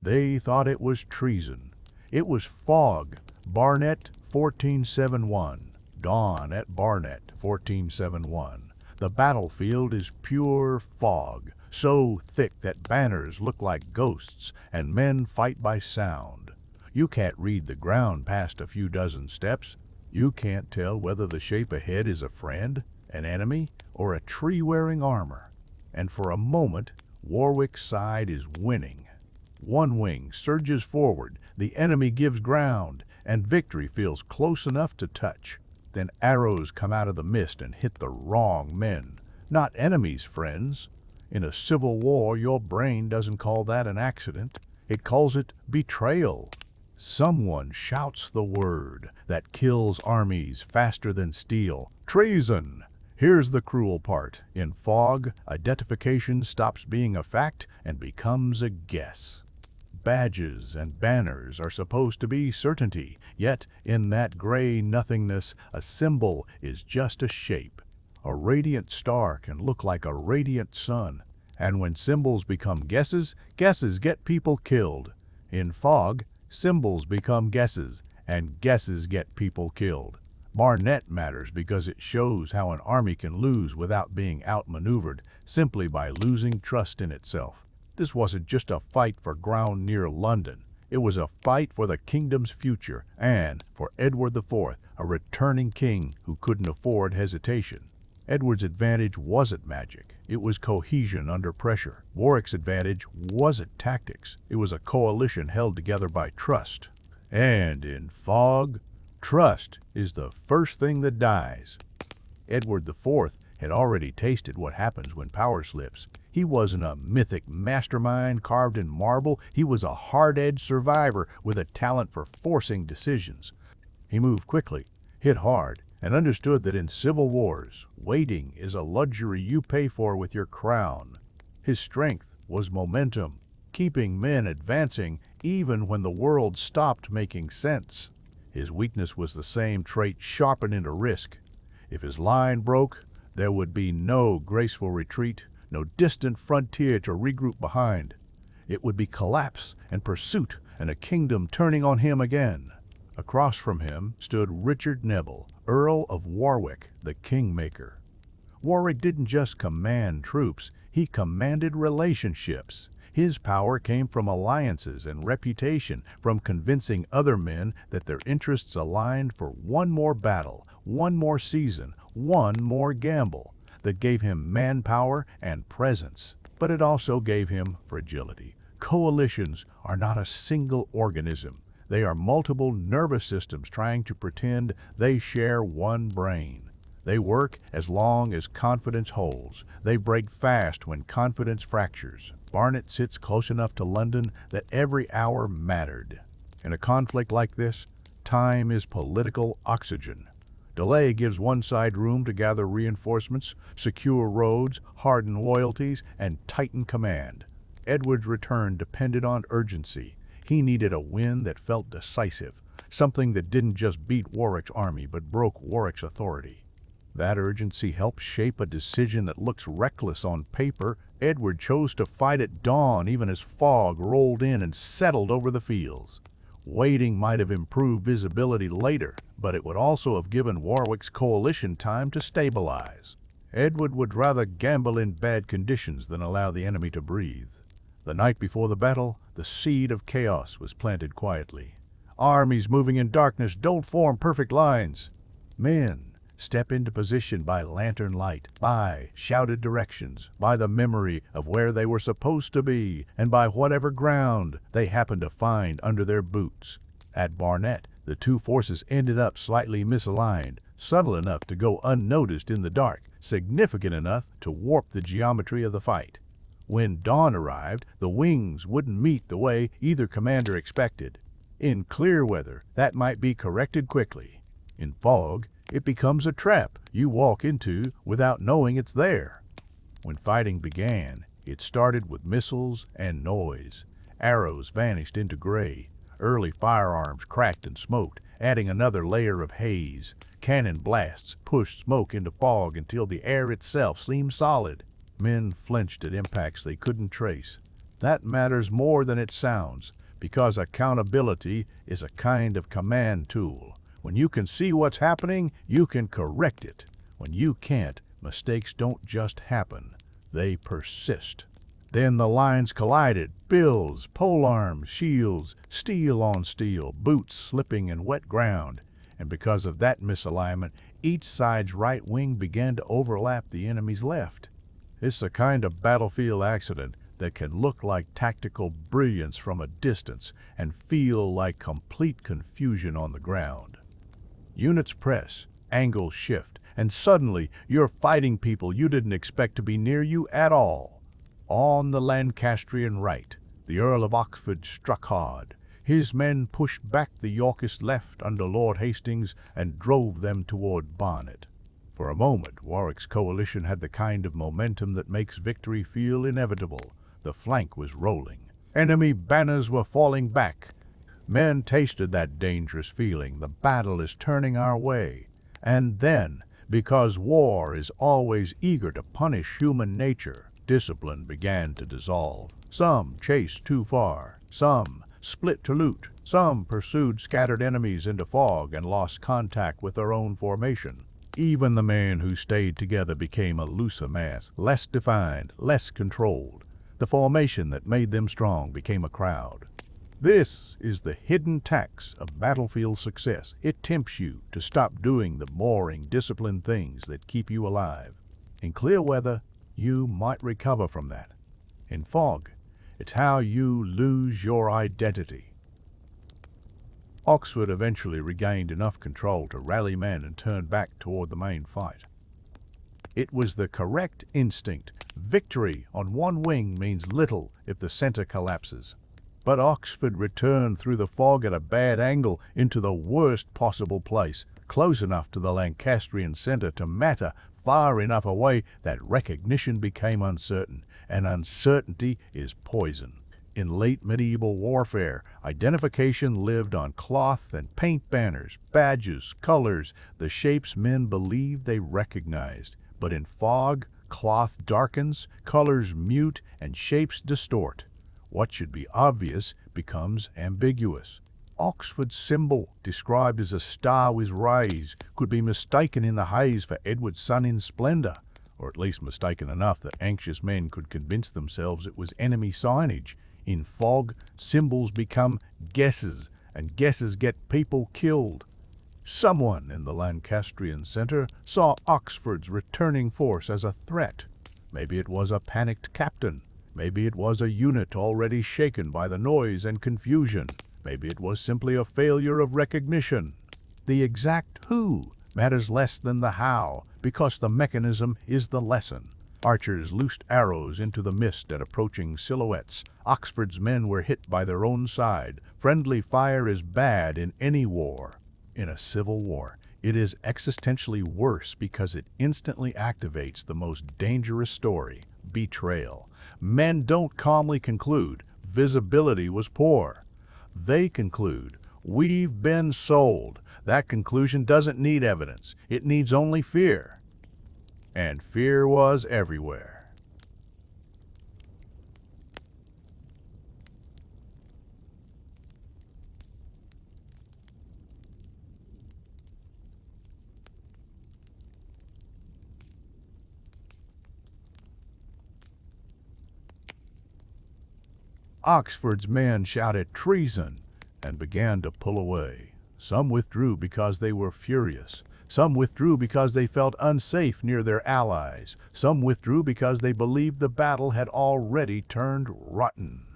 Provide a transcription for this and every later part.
They thought it was treason. It was fog. Barnet 1471. Dawn at Barnet 1471. The battlefield is pure fog, so thick that banners look like ghosts and men fight by sound. You can't read the ground past a few dozen steps. You can't tell whether the shape ahead is a friend, an enemy, or a tree wearing armor. And for a moment, Warwick's side is winning. One wing surges forward, the enemy gives ground, and victory feels close enough to touch. Then arrows come out of the mist and hit the wrong men, not enemies, friends. In a civil war, your brain doesn't call that an accident. It calls it betrayal. Someone shouts the word that kills armies faster than steel. Treason! Here's the cruel part. In fog, identification stops being a fact and becomes a guess. Badges and banners are supposed to be certainty, yet in that gray nothingness, a symbol is just a shape. A radiant star can look like a radiant sun, and when symbols become guesses, guesses get people killed. In fog, symbols become guesses, and guesses get people killed. Barnet matters because it shows how an army can lose without being outmaneuvered, simply by losing trust in itself. This wasn't just a fight for ground near London. It was a fight for the kingdom's future and for Edward IV, a returning king who couldn't afford hesitation. Edward's advantage wasn't magic. It was cohesion under pressure. Warwick's advantage wasn't tactics. It was a coalition held together by trust. And in fog, trust is the first thing that dies. Edward IV had already tasted what happens when power slips. He wasn't a mythic mastermind carved in marble. He was a hard-edged survivor with a talent for forcing decisions. He moved quickly, hit hard, and understood that in civil wars, waiting is a luxury you pay for with your crown. His strength was momentum, keeping men advancing even when the world stopped making sense. His weakness was the same trait sharpened into risk. If his line broke, there would be no graceful retreat, no distant frontier to regroup behind. It would be collapse and pursuit and a kingdom turning on him again. Across from him stood Richard Neville, Earl of Warwick, the Kingmaker. Warwick didn't just command troops, he commanded relationships. His power came from alliances and reputation, from convincing other men that their interests aligned for one more battle, one more season, one more gamble. That gave him manpower and presence, but it also gave him fragility. Coalitions are not a single organism. They are multiple nervous systems trying to pretend they share one brain. They work as long as confidence holds. They break fast when confidence fractures. Barnet sits close enough to London that every hour mattered. In a conflict like this, time is political oxygen. Delay gives one side room to gather reinforcements, secure roads, harden loyalties, and tighten command. Edward's return depended on urgency. He needed a win that felt decisive, something that didn't just beat Warwick's army but broke Warwick's authority. That urgency helped shape a decision that looks reckless on paper. Edward chose to fight at dawn even as fog rolled in and settled over the fields. Waiting might have improved visibility later, but it would also have given Warwick's coalition time to stabilize. Edward would rather gamble in bad conditions than allow the enemy to breathe. The night before the battle, the seed of chaos was planted quietly. Armies moving in darkness don't form perfect lines. Men step into position by lantern light, by shouted directions, by the memory of where they were supposed to be, and by whatever ground they happened to find under their boots. At Barnet, the two forces ended up slightly misaligned, subtle enough to go unnoticed in the dark, significant enough to warp the geometry of the fight. When dawn arrived, the wings wouldn't meet the way either commander expected. In clear weather, that might be corrected quickly. In fog, it becomes a trap you walk into without knowing it's there. When fighting began, it started with missiles and noise. Arrows vanished into gray. Early firearms cracked and smoked, adding another layer of haze. Cannon blasts pushed smoke into fog until the air itself seemed solid. Men flinched at impacts they couldn't trace. That matters more than it sounds, because accountability is a kind of command tool. When you can see what's happening, you can correct it. When you can't, mistakes don't just happen, they persist. Then the lines collided, bills, polearms, shields, steel on steel, boots slipping in wet ground, and because of that misalignment, each side's right wing began to overlap the enemy's left. It's a kind of battlefield accident that can look like tactical brilliance from a distance and feel like complete confusion on the ground. Units press, angles shift, and suddenly you're fighting people you didn't expect to be near you at all. On the Lancastrian right, the Earl of Oxford struck hard. His men pushed back the Yorkist left under Lord Hastings and drove them toward Barnet. For a moment, Warwick's coalition had the kind of momentum that makes victory feel inevitable. The flank was rolling. Enemy banners were falling back. Men tasted that dangerous feeling. The battle is turning our way. And then, because war is always eager to punish human nature, discipline began to dissolve. Some chased too far. Some split to loot. Some pursued scattered enemies into fog and lost contact with their own formation. Even the men who stayed together became a looser mass, less defined, less controlled. The formation that made them strong became a crowd. This is the hidden tax of battlefield success. It tempts you to stop doing the boring, disciplined things that keep you alive. In clear weather, you might recover from that. In fog, it's how you lose your identity. Oxford eventually regained enough control to rally men and turn back toward the main fight. It was the correct instinct. Victory on one wing means little if the center collapses. But Oxford returned through the fog at a bad angle into the worst possible place, close enough to the Lancastrian center to matter, far enough away that recognition became uncertain, and uncertainty is poison. In late medieval warfare, identification lived on cloth and paint banners, badges, colors, the shapes men believed they recognized. But in fog, cloth darkens, colors mute, and shapes distort. What should be obvious becomes ambiguous. Oxford's symbol, described as a star with rays, could be mistaken in the haze for Edward's sun in splendor, or at least mistaken enough that anxious men could convince themselves it was enemy signage. In fog, symbols become guesses, and guesses get people killed. Someone in the Lancastrian center saw Oxford's returning force as a threat. Maybe it was a panicked captain. Maybe it was a unit already shaken by the noise and confusion. Maybe it was simply a failure of recognition. The exact who matters less than the how, because the mechanism is the lesson. Archers loosed arrows into the mist at approaching silhouettes. Oxford's men were hit by their own side. Friendly fire is bad in any war. In a civil war, it is existentially worse because it instantly activates the most dangerous story, betrayal. Men don't calmly conclude, visibility was poor. They conclude, we've been sold. That conclusion doesn't need evidence. It needs only fear. And fear was everywhere. Oxford's men shouted treason and began to pull away. Some withdrew because they were furious. Some withdrew because they felt unsafe near their allies. Some withdrew because they believed the battle had already turned rotten.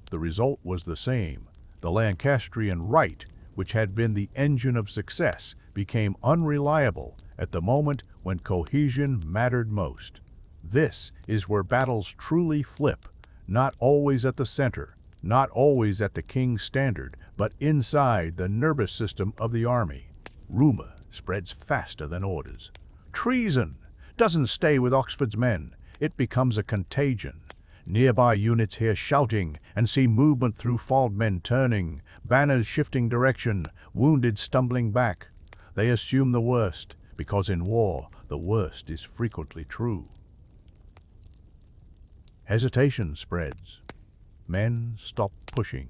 The result was the same. The Lancastrian right, which had been the engine of success, became unreliable at the moment when cohesion mattered most. This is where battles truly flip, not always at the center, not always at the king's standard, but inside the nervous system of the army. Rumor spreads faster than orders. Treason doesn't stay with Oxford's men. It becomes a contagion. Nearby units hear shouting and see movement through fogged men turning, banners shifting direction, wounded stumbling back. They assume the worst, because in war, the worst is frequently true. Hesitation spreads. Men stop pushing.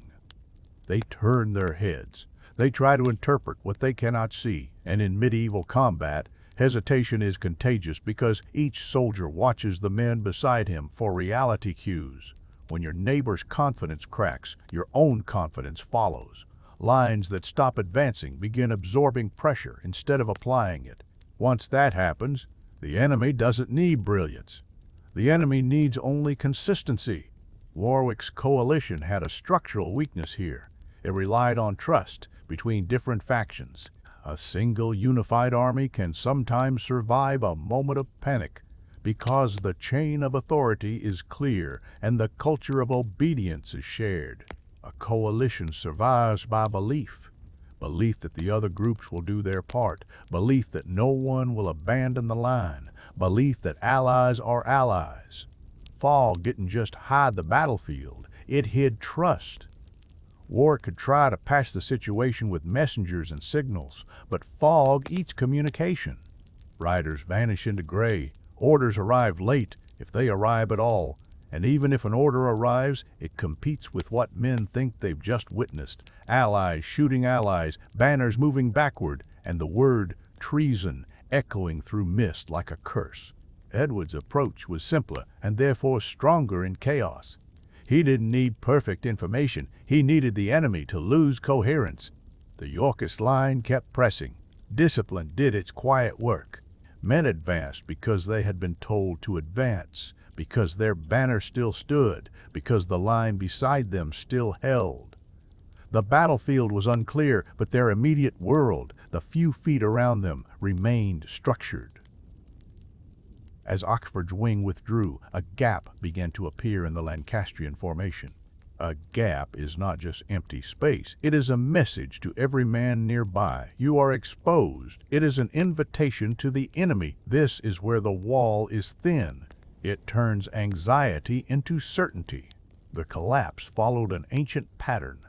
They turn their heads. They try to interpret what they cannot see, and in medieval combat, hesitation is contagious because each soldier watches the men beside him for reality cues. When your neighbor's confidence cracks, your own confidence follows. Lines that stop advancing begin absorbing pressure instead of applying it. Once that happens, the enemy doesn't need brilliance. The enemy needs only consistency. Warwick's coalition had a structural weakness here. It relied on trust between different factions. A single unified army can sometimes survive a moment of panic because the chain of authority is clear and the culture of obedience is shared. A coalition survives by belief. Belief that the other groups will do their part. Belief that no one will abandon the line. Belief that allies are allies. Fog didn't just hide the battlefield, it hid trust. War could try to patch the situation with messengers and signals, but fog eats communication. Riders vanish into gray. Orders arrive late, if they arrive at all. And even if an order arrives, it competes with what men think they've just witnessed. Allies shooting allies, banners moving backward, and the word treason echoing through mist like a curse. Edward's approach was simpler and therefore stronger in chaos. He didn't need perfect information. He needed the enemy to lose coherence. The Yorkist line kept pressing. Discipline did its quiet work. Men advanced because they had been told to advance, because their banner still stood, because the line beside them still held. The battlefield was unclear, but their immediate world, the few feet around them, remained structured. As Oxford's wing withdrew, a gap began to appear in the Lancastrian formation. A gap is not just empty space. It is a message to every man nearby. You are exposed. It is an invitation to the enemy. This is where the wall is thin. It turns anxiety into certainty. The collapse followed an ancient pattern.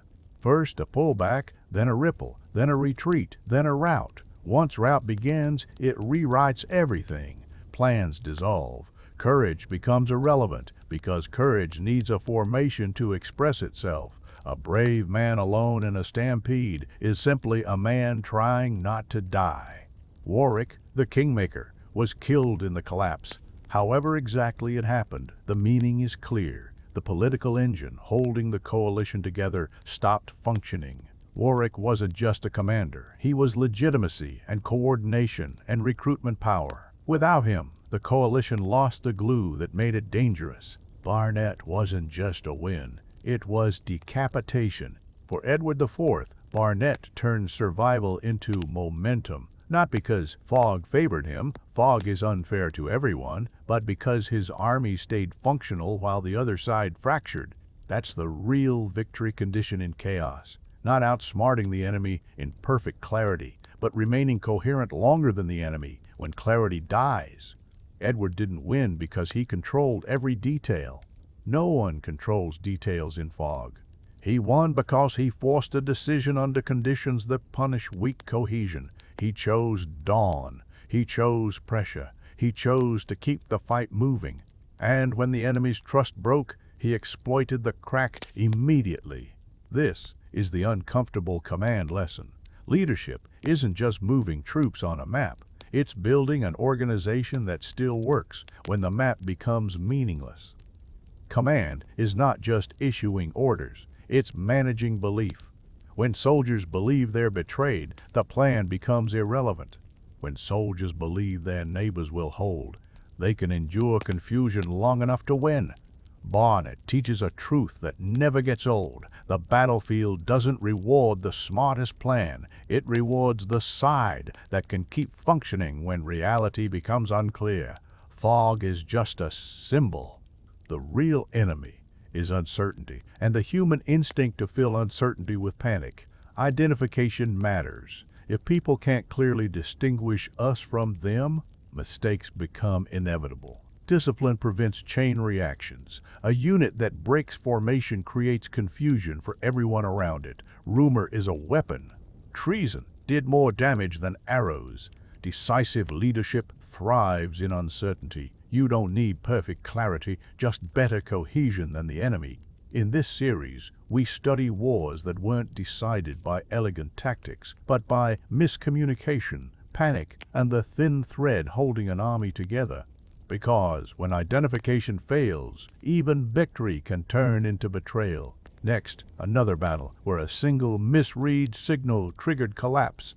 First a pullback, then a ripple, then a retreat, then a rout. Once rout begins, it rewrites everything. Plans dissolve. Courage becomes irrelevant because courage needs a formation to express itself. A brave man alone in a stampede is simply a man trying not to die. Warwick, the kingmaker, was killed in the collapse. However exactly it happened, the meaning is clear. The political engine holding the coalition together stopped functioning. Warwick wasn't just a commander. He was legitimacy and coordination and recruitment power. Without him, the coalition lost the glue that made it dangerous. Barnet wasn't just a win. It was decapitation. For Edward IV, Barnet turned survival into momentum. Not because Fog favored him, Fog is unfair to everyone, but because his army stayed functional while the other side fractured. That's the real victory condition in chaos. Not outsmarting the enemy in perfect clarity, but remaining coherent longer than the enemy when clarity dies. Edward didn't win because he controlled every detail. No one controls details in Fog. He won because he forced a decision under conditions that punish weak cohesion. He chose dawn. He chose pressure. He chose to keep the fight moving. And when the enemy's trust broke, he exploited the crack immediately. This is the uncomfortable command lesson. Leadership isn't just moving troops on a map. It's building an organization that still works when the map becomes meaningless. Command is not just issuing orders. It's managing belief. When soldiers believe they're betrayed, the plan becomes irrelevant. When soldiers believe their neighbors will hold, they can endure confusion long enough to win. Barnet teaches a truth that never gets old. The battlefield doesn't reward the smartest plan. It rewards the side that can keep functioning when reality becomes unclear. Fog is just a symbol. The real enemy is uncertainty, and the human instinct to fill uncertainty with panic. Identification matters. If people can't clearly distinguish us from them, mistakes become inevitable. Discipline prevents chain reactions. A unit that breaks formation creates confusion for everyone around it. Rumor is a weapon. Treason did more damage than arrows. Decisive leadership thrives in uncertainty. You don't need perfect clarity, just better cohesion than the enemy. In this series, we study wars that weren't decided by elegant tactics, but by miscommunication, panic, and the thin thread holding an army together. Because when identification fails, even victory can turn into betrayal. Next, another battle where a single misread signal triggered collapse.